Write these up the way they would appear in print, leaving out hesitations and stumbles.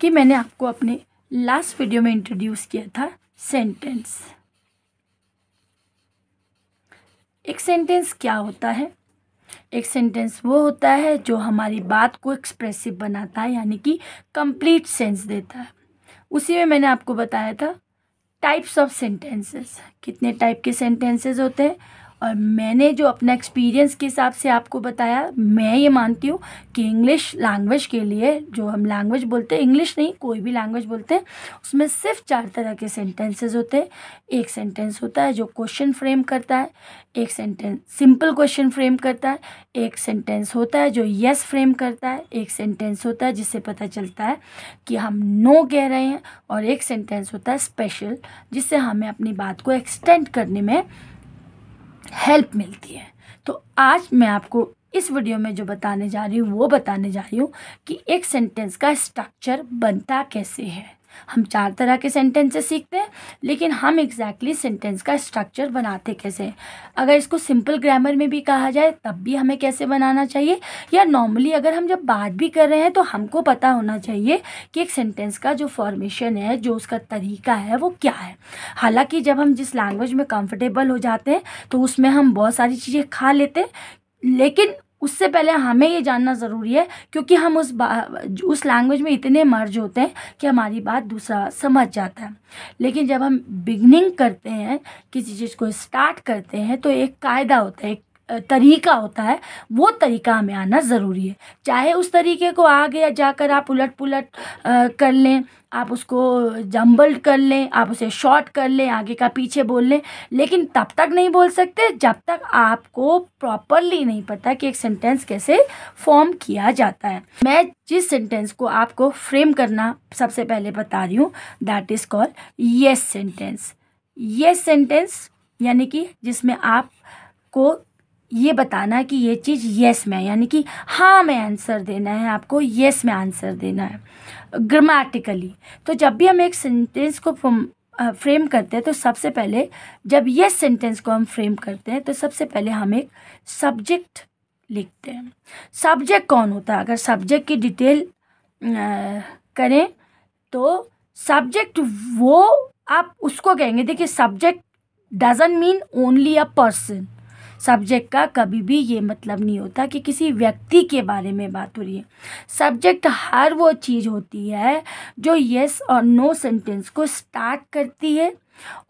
कि मैंने आपको अपने लास्ट वीडियो में इंट्रोड्यूस किया था सेंटेंस। एक सेंटेंस क्या होता है? एक सेंटेंस वो होता है जो हमारी बात को एक्सप्रेसिव बनाता है, यानी कि कंप्लीट सेंस देता है। उसी में मैंने आपको बताया था टाइप्स ऑफ सेंटेंसेस, कितने टाइप के सेंटेंसेस होते हैं। और मैंने जो अपना एक्सपीरियंस के हिसाब से आपको बताया, मैं ये मानती हूँ कि इंग्लिश लैंग्वेज के लिए, जो हम लैंग्वेज बोलते हैं, इंग्लिश नहीं कोई भी लैंग्वेज बोलते हैं, उसमें सिर्फ 4 तरह के सेंटेंसेस होते हैं। एक सेंटेंस होता है जो क्वेश्चन फ्रेम करता है, एक सेंटेंस सिंपल क्वेश्चन फ्रेम करता है, एक सेंटेंस होता है जो यस फ्रेम करता है, एक सेंटेंस होता है जिससे पता चलता है कि हम नो कह रहे हैं, और एक सेंटेंस होता है स्पेशल, जिससे हमें अपनी बात को एक्सटेंड करने में हेल्प मिलती है। तो आज मैं आपको इस वीडियो में जो बताने जा रही हूँ वो बताने जा रही हूँ कि एक सेंटेंस का स्ट्रक्चर बनता कैसे है। हम 4 तरह के सेंटेंसेस सीखते हैं, लेकिन हम एग्जैक्टली सेंटेंस का स्ट्रक्चर बनाते कैसे हैं। अगर इसको सिंपल ग्रामर में भी कहा जाए तब भी हमें कैसे बनाना चाहिए, या नॉर्मली अगर हम जब बात भी कर रहे हैं तो हमको पता होना चाहिए कि एक सेंटेंस का जो फॉर्मेशन है, जो उसका तरीका है, वो क्या है। हालांकि जब हम जिस लैंग्वेज में कंफर्टेबल हो जाते हैं तो उसमें हम बहुत सारी चीज़ें खा लेते हैं, लेकिन उससे पहले हमें ये जानना ज़रूरी है, क्योंकि हम उस लैंग्वेज में इतने मर्ज होते हैं कि हमारी बात दूसरा समझ जाता है। लेकिन जब हम बिगनिंग करते हैं, किसी चीज़ को स्टार्ट करते हैं, तो एक कायदा होता है, एक तरीका होता है, वो तरीका हमें आना ज़रूरी है। चाहे उस तरीके को आगे जाकर आप उलट पुलट कर लें, आप उसको जम्बल्ड कर लें, आप उसे शॉर्ट कर लें, आगे का पीछे बोल लें, लेकिन तब तक नहीं बोल सकते जब तक आपको प्रॉपरली नहीं पता कि एक सेंटेंस कैसे फॉर्म किया जाता है। मैं जिस सेंटेंस को आपको फ्रेम करना सबसे पहले बता रही हूँ, that is called yes sentence. Yes sentence यानी कि जिसमें आपको ये बताना है कि ये चीज़ येस में है, यानी कि हाँ में आंसर देना है, आपको येस में आंसर देना है ग्रामेटिकली। तो जब भी हम एक सेंटेंस को फ्रेम करते हैं तो सबसे पहले, जब येस सेंटेंस को हम फ्रेम करते हैं तो सबसे पहले हम एक सब्जेक्ट लिखते हैं। सब्जेक्ट कौन होता है? अगर सब्जेक्ट की डिटेल करें तो सब्जेक्ट वो आप उसको कहेंगे। देखिए, subject doesn't mean only a person. Subject का कभी भी ये मतलब नहीं होता कि किसी व्यक्ति के बारे में बात हो रही है। सब्जेक्ट हर वो चीज़ होती है जो येस और नो सेंटेंस को स्टार्ट करती है,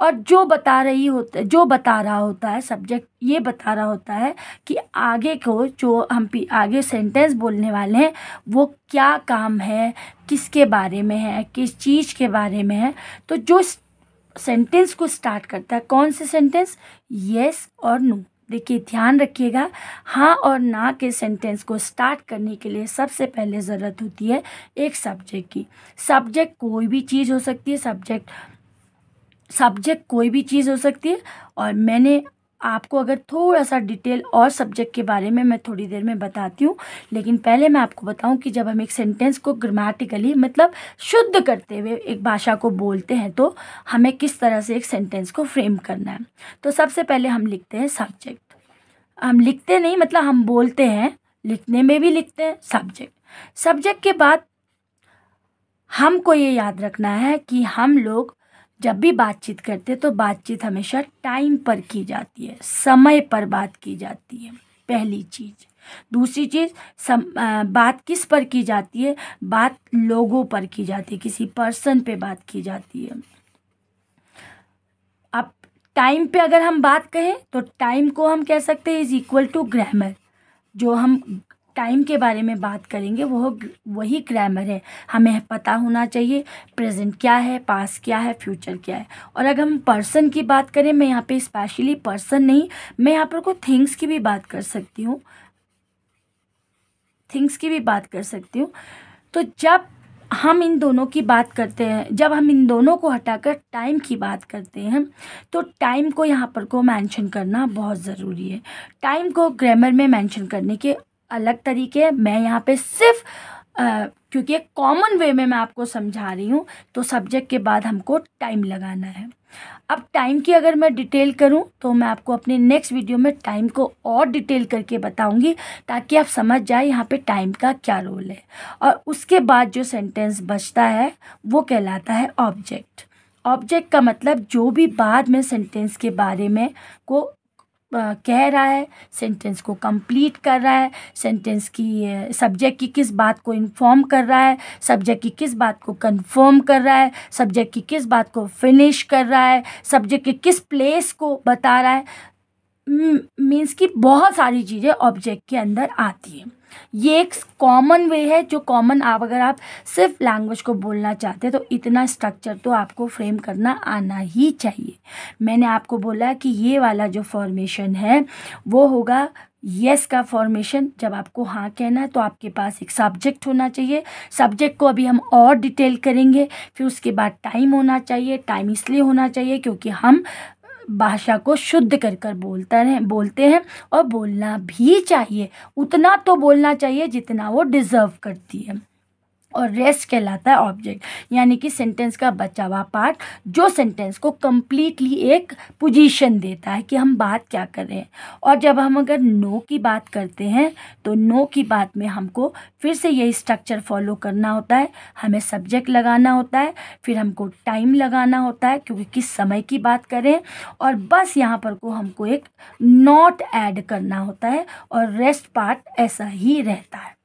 और जो बता रहा होता है सब्जेक्ट, ये बता रहा होता है कि आगे को जो हम आगे सेंटेंस बोलने वाले हैं वो क्या काम है, किसके बारे में है, किस चीज़ के बारे में है। तो जो सेंटेंस को स्टार्ट करता है, कौन से सेंटेंस? येस और नो। देखिए, ध्यान रखिएगा, हाँ और ना के सेंटेंस को स्टार्ट करने के लिए सबसे पहले ज़रूरत होती है एक सब्जेक्ट की। सब्जेक्ट कोई भी चीज़ हो सकती है, सब्जेक्ट कोई भी चीज़ हो सकती है। और मैंने आपको अगर थोड़ा सा डिटेल और सब्जेक्ट के बारे में मैं थोड़ी देर में बताती हूँ, लेकिन पहले मैं आपको बताऊँ कि जब हम एक सेंटेंस को ग्रामेटिकली मतलब शुद्ध करते हुए एक भाषा को बोलते हैं तो हमें किस तरह से एक सेंटेंस को फ्रेम करना है। तो सबसे पहले हम लिखते हैं सब्जेक्ट। हम लिखते नहीं, मतलब हम बोलते हैं, लिखने में भी लिखते हैं सब्जेक्ट। सब्जेक्ट के बाद हमको ये याद रखना है कि हम लोग जब भी बातचीत करते हैं तो बातचीत हमेशा टाइम पर की जाती है, समय पर बात की जाती है, पहली चीज़। दूसरी चीज़, बात किस पर की जाती है? बात लोगों पर की जाती है, किसी पर्सन पे बात की जाती है। अब टाइम पे अगर हम बात कहें तो टाइम को हम कह सकते हैं इज़ इक्वल टू ग्रामर। जो हम टाइम के बारे में बात करेंगे वो वही ग्रामर है। हमें पता होना चाहिए प्रेजेंट क्या है, पास्ट क्या है, फ्यूचर क्या है। और अगर हम पर्सन की बात करें, मैं यहाँ पे स्पेशली पर्सन नहीं, मैं यहाँ पर कोई थिंग्स की भी बात कर सकती हूँ, तो जब हम इन दोनों की बात करते हैं, जब हम इन दोनों को हटाकर टाइम की बात करते हैं तो टाइम को यहाँ पर को मेंशन करना बहुत ज़रूरी है। टाइम को ग्रामर में मेंशन करने के अलग तरीके हैं। मैं यहाँ पे सिर्फ क्योंकि एक कॉमन वे में मैं आपको समझा रही हूँ, तो सब्जेक्ट के बाद हमको टाइम लगाना है। अब टाइम की अगर मैं डिटेल करूं तो मैं आपको अपने नेक्स्ट वीडियो में टाइम को और डिटेल करके बताऊंगी, ताकि आप समझ जाए यहाँ पे टाइम का क्या रोल है। और उसके बाद जो सेंटेंस बचता है वो कहलाता है ऑब्जेक्ट। ऑब्जेक्ट का मतलब जो भी बाद में सेंटेंस के बारे में को कह रहा है, सेंटेंस को कंप्लीट कर रहा है, सेंटेंस की सब्जेक्ट की किस बात को इन्फॉर्म कर रहा है, सब्जेक्ट की किस बात को कंफर्म कर रहा है, सब्जेक्ट की किस बात को फिनिश कर रहा है, सब्जेक्ट के किस प्लेस को बता रहा है। मीन्स कि बहुत सारी चीज़ें ऑब्जेक्ट के अंदर आती हैं। ये एक कॉमन वे है जो कॉमन, आप अगर आप सिर्फ लैंग्वेज को बोलना चाहते हैं तो इतना स्ट्रक्चर तो आपको फ्रेम करना आना ही चाहिए। मैंने आपको बोला कि ये वाला जो फॉर्मेशन है वो होगा यस का फॉर्मेशन। जब आपको हाँ कहना है तो आपके पास एक सब्जेक्ट होना चाहिए। सब्जेक्ट को अभी हम और डिटेल करेंगे। फिर उसके बाद टाइम होना चाहिए। टाइम इसलिए होना चाहिए क्योंकि हम भाषा को शुद्ध कर कर बोलते हैं और बोलना भी चाहिए। उतना तो बोलना चाहिए जितना वो डिज़र्व करती है। और रेस्ट कहलाता है ऑब्जेक्ट, यानी कि सेंटेंस का बचा हुआ पार्ट जो सेंटेंस को कम्प्लीटली एक पोजीशन देता है कि हम बात क्या कर रहे हैं। और जब हम अगर नो की बात करते हैं तो नो की बात में हमको फिर से यही स्ट्रक्चर फॉलो करना होता है। हमें सब्जेक्ट लगाना होता है, फिर हमको टाइम लगाना होता है क्योंकि किस समय की बात करें, और बस यहाँ पर को हमको एक नॉट ऐड करना होता है। और रेस्ट पार्ट ऐसा ही रहता है।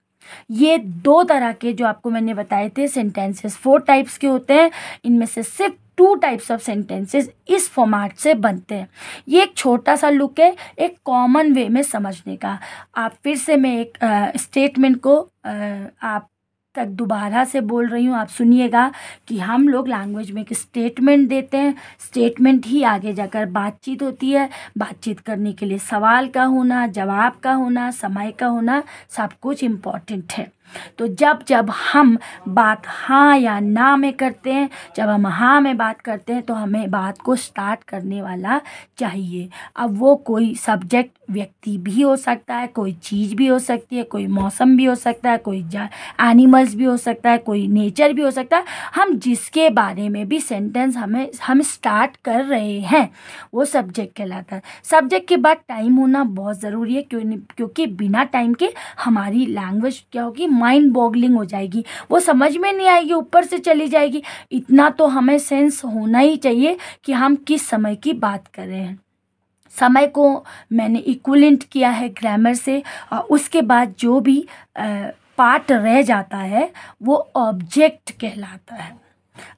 ये दो तरह के जो आपको मैंने बताए थे सेंटेंसेस 4 टाइप्स के होते हैं। इनमें से सिर्फ 2 टाइप्स ऑफ सेंटेंसेस इस फॉर्मेट से बनते हैं। ये एक छोटा सा लुक है एक कॉमन वे में समझने का। आप फिर से मैं एक स्टेटमेंट को आप तक दोबारा से बोल रही हूँ, आप सुनिएगा कि हम लोग लैंग्वेज में एक स्टेटमेंट देते हैं। स्टेटमेंट ही आगे जाकर बातचीत होती है। बातचीत करने के लिए सवाल का होना, जवाब का होना, समय का होना, सब कुछ इम्पॉर्टेंट है। तो जब जब हम बात हाँ या ना में करते हैं, जब हम हाँ में बात करते हैं तो हमें बात को स्टार्ट करने वाला चाहिए। अब वो कोई सब्जेक्ट व्यक्ति भी हो सकता है, कोई चीज़ भी हो सकती है, कोई मौसम भी हो सकता है, कोई एनिमल्स भी हो सकता है, कोई नेचर भी हो सकता है। हम जिसके बारे में भी सेंटेंस हम स्टार्ट कर रहे हैं वो सब्जेक्ट कहलाता है। सब्जेक्ट के बाद टाइम होना बहुत ज़रूरी है, क्योंकि बिना टाइम के हमारी लैंग्वेज क्या होगी, माइंड बॉगलिंग हो जाएगी, वो समझ में नहीं आएगी, ऊपर से चली जाएगी। इतना तो हमें सेंस होना ही चाहिए कि हम किस समय की बात कर रहे हैं। समय को मैंने इक्विवेलेंट किया है ग्रामर से, और उसके बाद जो भी पार्ट रह जाता है वो ऑब्जेक्ट कहलाता है।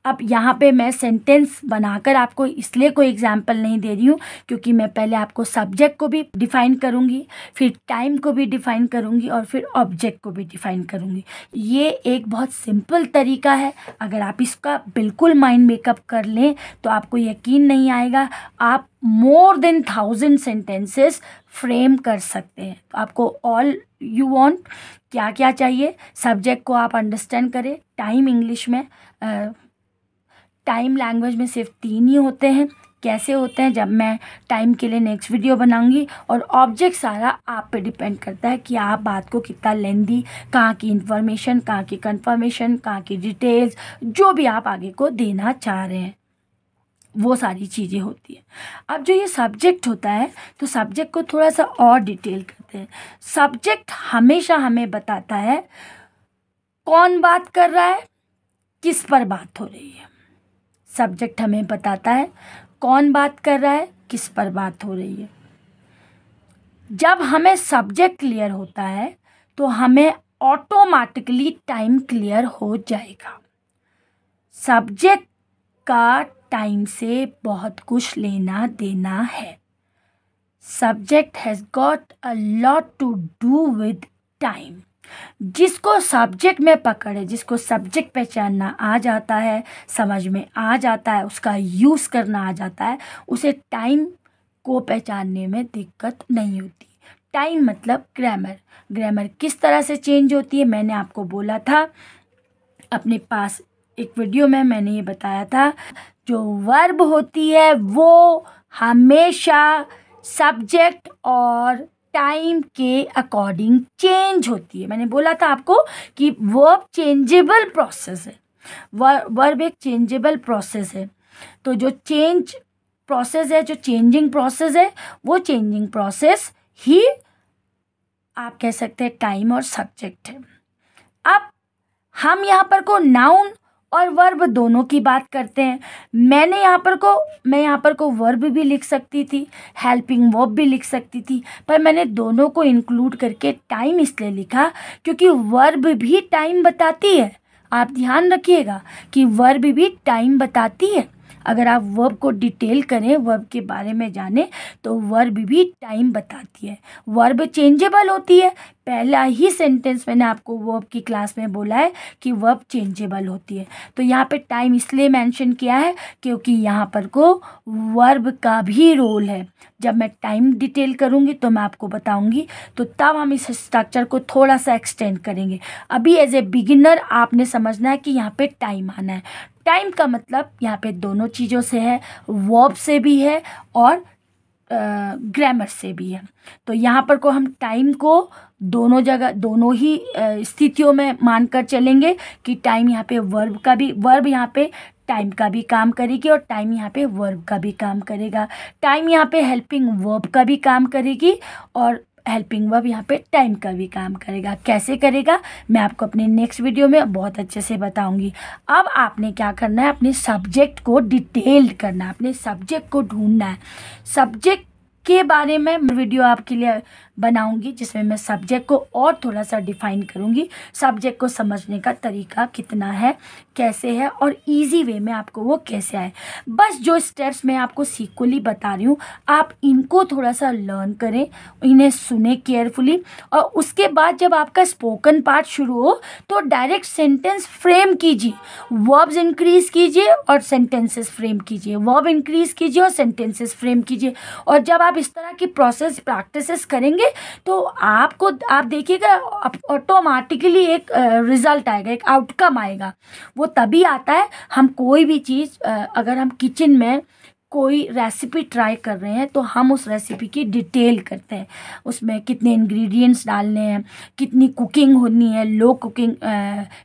अब यहाँ पे मैं सेंटेंस बनाकर आपको इसलिए कोई एग्जाम्पल नहीं दे रही हूँ क्योंकि मैं पहले आपको सब्जेक्ट को भी डिफ़ाइन करूँगी, फिर टाइम को भी डिफ़ाइन करूँगी, और फिर ऑब्जेक्ट को भी डिफ़ाइन करूँगी। ये एक बहुत सिंपल तरीका है। अगर आप इसका बिल्कुल माइंड मेकअप कर लें तो आपको यकीन नहीं आएगा, आप मोर देन 1000 सेंटेंसेस फ्रेम कर सकते हैं। तो आपको ऑल यू वांट क्या क्या चाहिए, सब्जेक्ट को आप अंडरस्टैंड करें। टाइम इंग्लिश में टाइम लैंग्वेज में सिर्फ 3 ही होते हैं। कैसे होते हैं जब मैं टाइम के लिए नेक्स्ट वीडियो बनाऊंगी। और ऑब्जेक्ट सारा आप पे डिपेंड करता है कि आप बात को कितना लेंदी, कहाँ की इंफॉर्मेशन, कहाँ की कंफर्मेशन, कहाँ की डिटेल्स, जो भी आप आगे को देना चाह रहे हैं वो सारी चीज़ें होती हैं। अब जो ये सब्जेक्ट होता है तो सब्जेक्ट को थोड़ा सा और डिटेल करते हैं। सब्जेक्ट हमेशा हमें बताता है कौन बात कर रहा है, किस पर बात हो रही है। सब्जेक्ट हमें बताता है कौन बात कर रहा है, किस पर बात हो रही है। जब हमें सब्जेक्ट क्लियर होता है तो हमें ऑटोमेटिकली टाइम क्लियर हो जाएगा। सब्जेक्ट का टाइम से बहुत कुछ लेना देना है। Subject has got a lot to do with time. जिसको सब्जेक्ट में पकड़ है, जिसको सब्जेक्ट पहचानना आ जाता है, समझ में आ जाता है, उसका यूज़ करना आ जाता है, उसे टाइम को पहचानने में दिक्कत नहीं होती। टाइम मतलब ग्रामर। ग्रामर किस तरह से चेंज होती है मैंने आपको बोला था अपने पास एक वीडियो में, मैंने ये बताया था। जो वर्ब होती है वो हमेशा सब्जेक्ट और टाइम के अकॉर्डिंग चेंज होती है। मैंने बोला था आपको कि वर्ब चेंजेबल प्रोसेस है, वर्ब एक चेंजेबल प्रोसेस है। तो जो चेंज प्रोसेस है, जो चेंजिंग प्रोसेस है, वो चेंजिंग प्रोसेस ही आप कह सकते हैं टाइम और सब्जेक्ट है। अब हम यहाँ पर को नाउन और वर्ब दोनों की बात करते हैं। मैं यहाँ पर को वर्ब भी लिख सकती थी, हेल्पिंग वर्ब भी लिख सकती थी, पर मैंने दोनों को इंक्लूड करके टाइम इसलिए लिखा क्योंकि वर्ब भी टाइम बताती है। आप ध्यान रखिएगा कि वर्ब भी टाइम बताती है। अगर आप वर्ब को डिटेल करें, वर्ब के बारे में जानें, तो वर्ब भी टाइम बताती है। वर्ब चेंजेबल होती है। पहला ही सेंटेंस मैंने आपको वर्ब की क्लास में बोला है कि वर्ब चेंजेबल होती है। तो यहाँ पे टाइम इसलिए मेंशन किया है क्योंकि यहाँ पर को वर्ब का भी रोल है। जब मैं टाइम डिटेल करूँगी तो मैं आपको बताऊँगी, तो तब हम इस स्ट्रक्चर को थोड़ा सा एक्सटेंड करेंगे। अभी एज ए बिगिनर आपने समझना है कि यहाँ पे टाइम आना है। टाइम का मतलब यहाँ पे दोनों चीज़ों से है, वर्ब से भी है और ग्रामर से भी है। तो यहाँ पर को हम टाइम को दोनों जगह, दोनों ही स्थितियों में मानकर चलेंगे कि टाइम यहाँ पे वर्ब यहाँ पे टाइम का भी काम करेगी और टाइम यहाँ पे वर्ब का भी काम करेगा। टाइम यहाँ पे हेल्पिंग वर्ब का भी काम करेगी और हेल्पिंग वर्ब यहाँ पे टाइम का भी काम करेगा। कैसे करेगा मैं आपको अपने नेक्स्ट वीडियो में बहुत अच्छे से बताऊंगी। अब आपने क्या करना है, अपने सब्जेक्ट को डिटेल्ड करना है, अपने सब्जेक्ट को ढूंढना है। सब्जेक्ट के बारे में वीडियो आपके लिए बनाऊंगी जिसमें मैं सब्जेक्ट को और थोड़ा सा डिफाइन करूंगी, सब्जेक्ट को समझने का तरीका कितना है, कैसे है और इजी वे में आपको वो कैसे आए। बस जो स्टेप्स मैं आपको सीक्वली बता रही हूँ, आप इनको थोड़ा सा लर्न करें, इन्हें सुने केयरफुली, और उसके बाद जब आपका स्पोकन पार्ट शुरू हो तो डायरेक्ट सेंटेंस फ्रेम कीजिए, वर्ब्स इंक्रीज कीजिए और सेंटेंसेस फ्रेम कीजिए, वर्ब इंक्रीज कीजिए और सेंटेंसेस फ्रेम कीजिए। और जब आप इस तरह की प्रोसेस प्रैक्टिसेस करेंगे तो आप देखिएगा ऑटोमेटिकली एक रिजल्ट आएगा, एक आउटकम आएगा। वो तभी आता है, हम कोई भी चीज़ अगर हम किचन में कोई रेसिपी ट्राई कर रहे हैं तो हम उस रेसिपी की डिटेल करते हैं, उसमें कितने इंग्रेडिएंट्स डालने हैं, कितनी कुकिंग होनी है,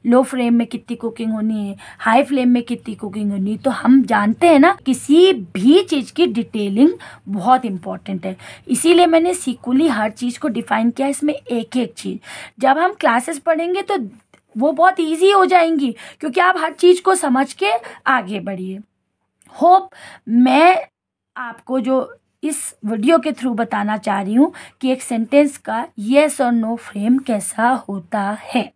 लो फ्लेम में कितनी कुकिंग होनी है, हाई फ्लेम में कितनी कुकिंग होनी है। तो हम जानते हैं ना, किसी भी चीज़ की डिटेलिंग बहुत इंपॉर्टेंट है। इसीलिए मैंने सीक्वली हर चीज़ को डिफाइन किया, इसमें एक एक चीज़। जब हम क्लासेस पढ़ेंगे तो वो बहुत ईजी हो जाएंगी क्योंकि आप हर चीज़ को समझ के आगे बढ़िए। होप मैं आपको जो इस वीडियो के थ्रू बताना चाह रही हूँ कि एक सेंटेंस का येस और नो फ्रेम कैसा होता है।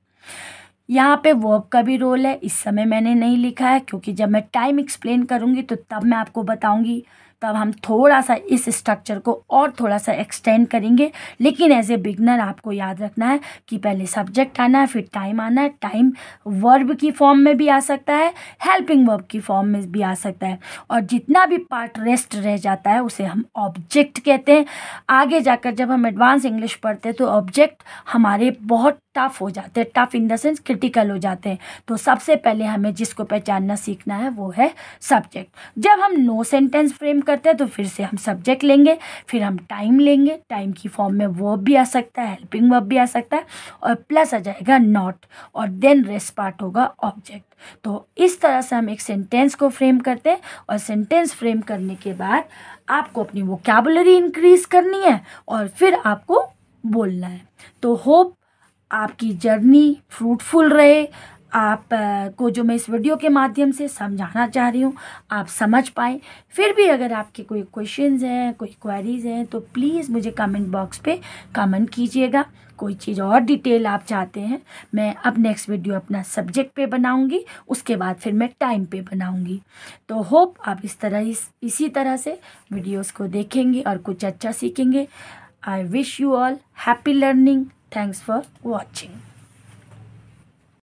यहाँ पे वर्ब का भी रोल है, इस समय मैंने नहीं लिखा है क्योंकि जब मैं टाइम एक्सप्लेन करूँगी तो तब मैं आपको बताऊँगी, तब हम थोड़ा सा इस स्ट्रक्चर को और थोड़ा सा एक्सटेंड करेंगे। लेकिन एज ए बिगनर आपको याद रखना है कि पहले सब्जेक्ट आना है, फिर टाइम आना है। टाइम वर्ब की फॉर्म में भी आ सकता है, हेल्पिंग वर्ब की फॉर्म में भी आ सकता है, और जितना भी पार्ट रेस्ट रह जाता है उसे हम ऑब्जेक्ट कहते हैं। आगे जाकर जब हम एडवांस इंग्लिश पढ़ते हैं तो ऑब्जेक्ट हमारे बहुत टफ हो जाते हैं, tough in the sense critical हो जाते हैं। तो सबसे पहले हमें जिसको पहचानना सीखना है वो है सब्जेक्ट। जब हम नो सेंटेंस फ्रेम करते हैं तो फिर से हम सब्जेक्ट लेंगे, फिर हम टाइम लेंगे, टाइम की फॉर्म में वर्ब भी आ सकता है, हेल्पिंग वर्ब भी आ सकता है, और प्लस आ जाएगा नॉट, और देन रेस्ट पार्ट होगा ऑब्जेक्ट। तो इस तरह से हम एक सेंटेंस को फ्रेम करते हैं, और सेंटेंस फ्रेम करने के बाद आपको अपनी वोकैबुलरी इंक्रीज करनी है और फिर आपको बोलना है। तो होप आपकी जर्नी फ्रूटफुल रहे। आप को जो मैं इस वीडियो के माध्यम से समझाना चाह रही हूँ आप समझ पाएँ। फिर भी अगर आपके कोई क्वेश्चंस हैं, कोई क्वेरीज हैं, तो प्लीज़ मुझे कमेंट बॉक्स पे कमेंट कीजिएगा। कोई चीज़ और डिटेल आप चाहते हैं, मैं अब नेक्स्ट वीडियो अपना सब्जेक्ट पे बनाऊंगी, उसके बाद फिर मैं टाइम पे बनाऊंगी। तो होप आप इसी तरह से वीडियोस को देखेंगे और कुछ अच्छा सीखेंगे। I wish you all happy learning. Thanks for watching.